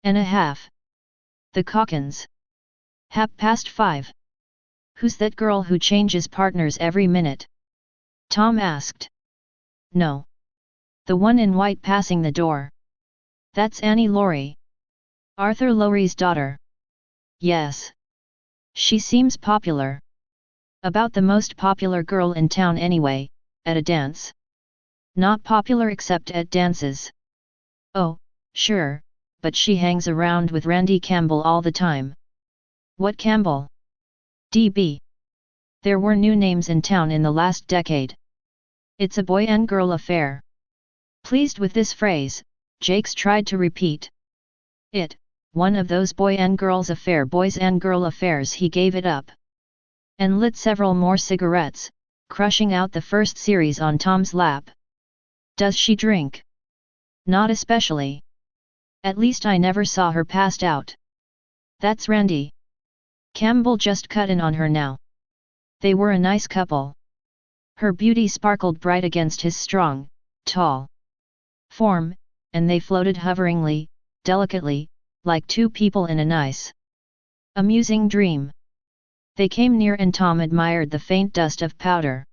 and a half. The Calkins. 5:30. Who's that girl who changes partners every minute? Tom asked. No. The one in white passing the door. That's Annie Laurie. Arthur Laurie's daughter. Yes. She seems popular. About the most popular girl in town anyway, at a dance. Not popular except at dances. Oh, sure, but she hangs around with Randy Campbell all the time. What Campbell? DB. There were new names in town in the last decade. It's a boy and girl affair. Pleased with this phrase, Jakes tried to repeat it. One of those boys and girl affairs. He gave it up. And lit several more cigarettes, crushing out the first series on Tom's lap. Does she drink? Not especially. At least I never saw her passed out. That's Randy. Campbell just cut in on her now. They were a nice couple. Her beauty sparkled bright against his strong, tall form, and they floated hoveringly, delicately, like two people in a nice, amusing dream. They came near and Tom admired the faint dust of powder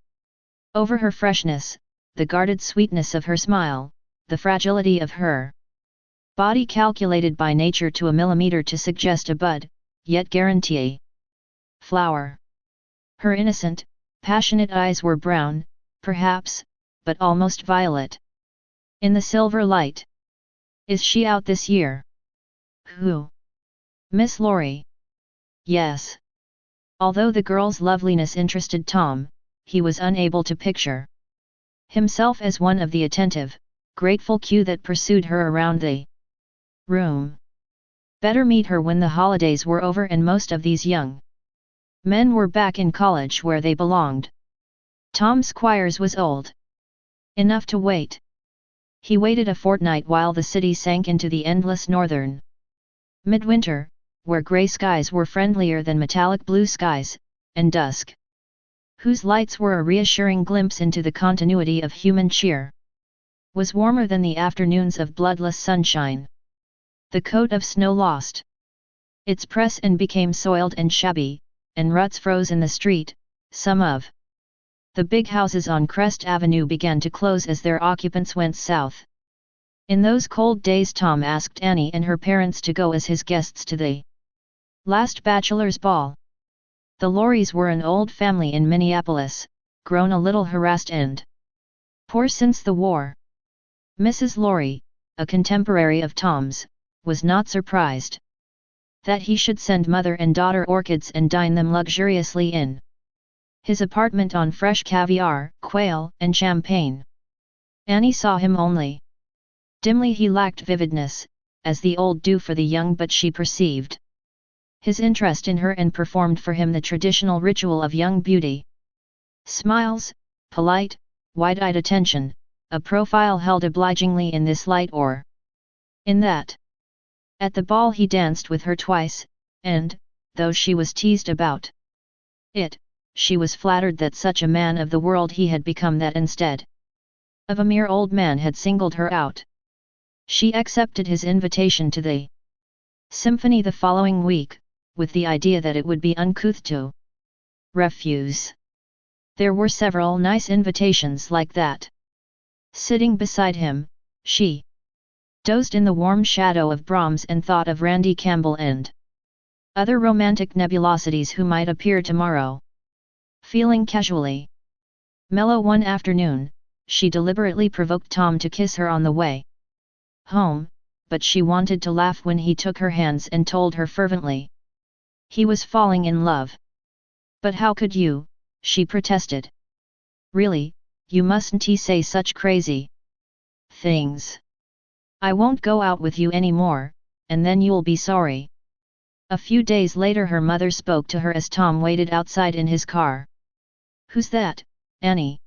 over her freshness, the guarded sweetness of her smile, the fragility of her body calculated by nature to a millimeter to suggest a bud, yet guarantee a flower. Her innocent, passionate eyes were brown, perhaps, but almost violet. In the silver light. Is she out this year? Who? Miss Laurie. Yes. Although the girl's loveliness interested Tom, he was unable to picture himself as one of the attentive, grateful queue that pursued her around the room. Better meet her when the holidays were over and most of these young men were back in college where they belonged. Tom Squires was old enough to wait. He waited a fortnight while the city sank into the endless northern midwinter, where grey skies were friendlier than metallic blue skies, and dusk, whose lights were a reassuring glimpse into the continuity of human cheer, was warmer than the afternoons of bloodless sunshine. The coat of snow lost its press and became soiled and shabby, and ruts froze in the street. Some of the big houses on Crest Avenue began to close as their occupants went south. In those cold days Tom asked Annie and her parents to go as his guests to the last bachelor's ball. The Lauries were an old family in Minneapolis, grown a little harassed and poor since the war. Mrs. Laurie, a contemporary of Tom's, was not surprised that he should send mother and daughter orchids and dine them luxuriously in his apartment on fresh caviar, quail, and champagne. Annie saw him only dimly. He lacked vividness, as the old do for the young, but she perceived his interest in her and performed for him the traditional ritual of young beauty. Smiles, polite, wide-eyed attention, a profile held obligingly in this light or in that. At the ball he danced with her twice, and, though she was teased about it, she was flattered that such a man of the world he had become, that instead of a mere old man had singled her out. She accepted his invitation to the symphony the following week, with the idea that it would be uncouth to refuse. There were several nice invitations like that. Sitting beside him, she dozed in the warm shadow of Brahms and thought of Randy Campbell and other romantic nebulosities who might appear tomorrow. Feeling casually mellow one afternoon, she deliberately provoked Tom to kiss her on the way home, but she wanted to laugh when he took her hands and told her fervently he was falling in love. But how could you, she protested. Really, you mustn't say such crazy things. I won't go out with you anymore, and then you'll be sorry. A few days later her mother spoke to her as Tom waited outside in his car. Who's that, Annie?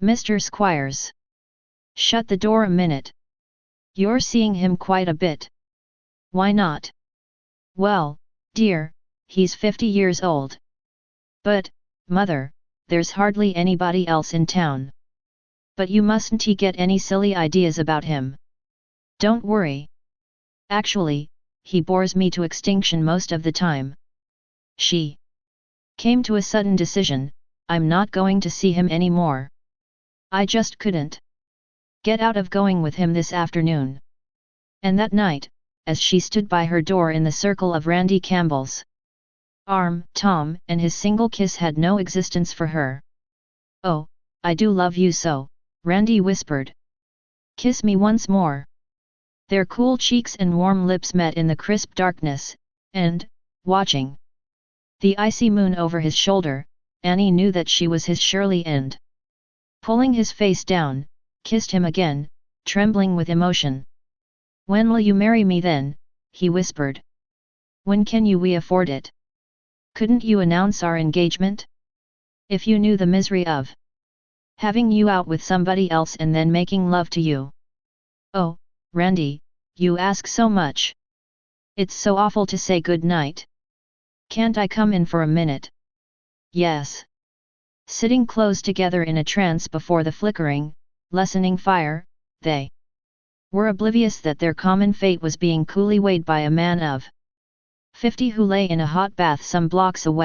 Mr. Squires. Shut the door a minute. You're seeing him quite a bit. Why not? Well, dear, he's 50 years old. But, mother, there's hardly anybody else in town. But you mustn't get any silly ideas about him. Don't worry. Actually, he bores me to extinction most of the time. She came to a sudden decision, I'm not going to see him anymore. I just couldn't get out of going with him this afternoon. And that night, as she stood by her door in the circle of Randy Campbell's arm, Tom and his single kiss had no existence for her. Oh, I do love you so, Randy whispered. Kiss me once more. Their cool cheeks and warm lips met in the crisp darkness, and, watching the icy moon over his shoulder, Annie knew that she was his Shirley and, pulling his face down, kissed him again, trembling with emotion. When will you marry me then? He whispered. When can we afford it? Couldn't you announce our engagement? If you knew the misery of having you out with somebody else and then making love to you. Oh, Randy, you ask so much. It's so awful to say good night. Can't I come in for a minute? Yes. Sitting close together in a trance before the flickering, lessening fire, they were oblivious that their common fate was being coolly weighed by a man of 50 who lay in a hot bath some blocks away.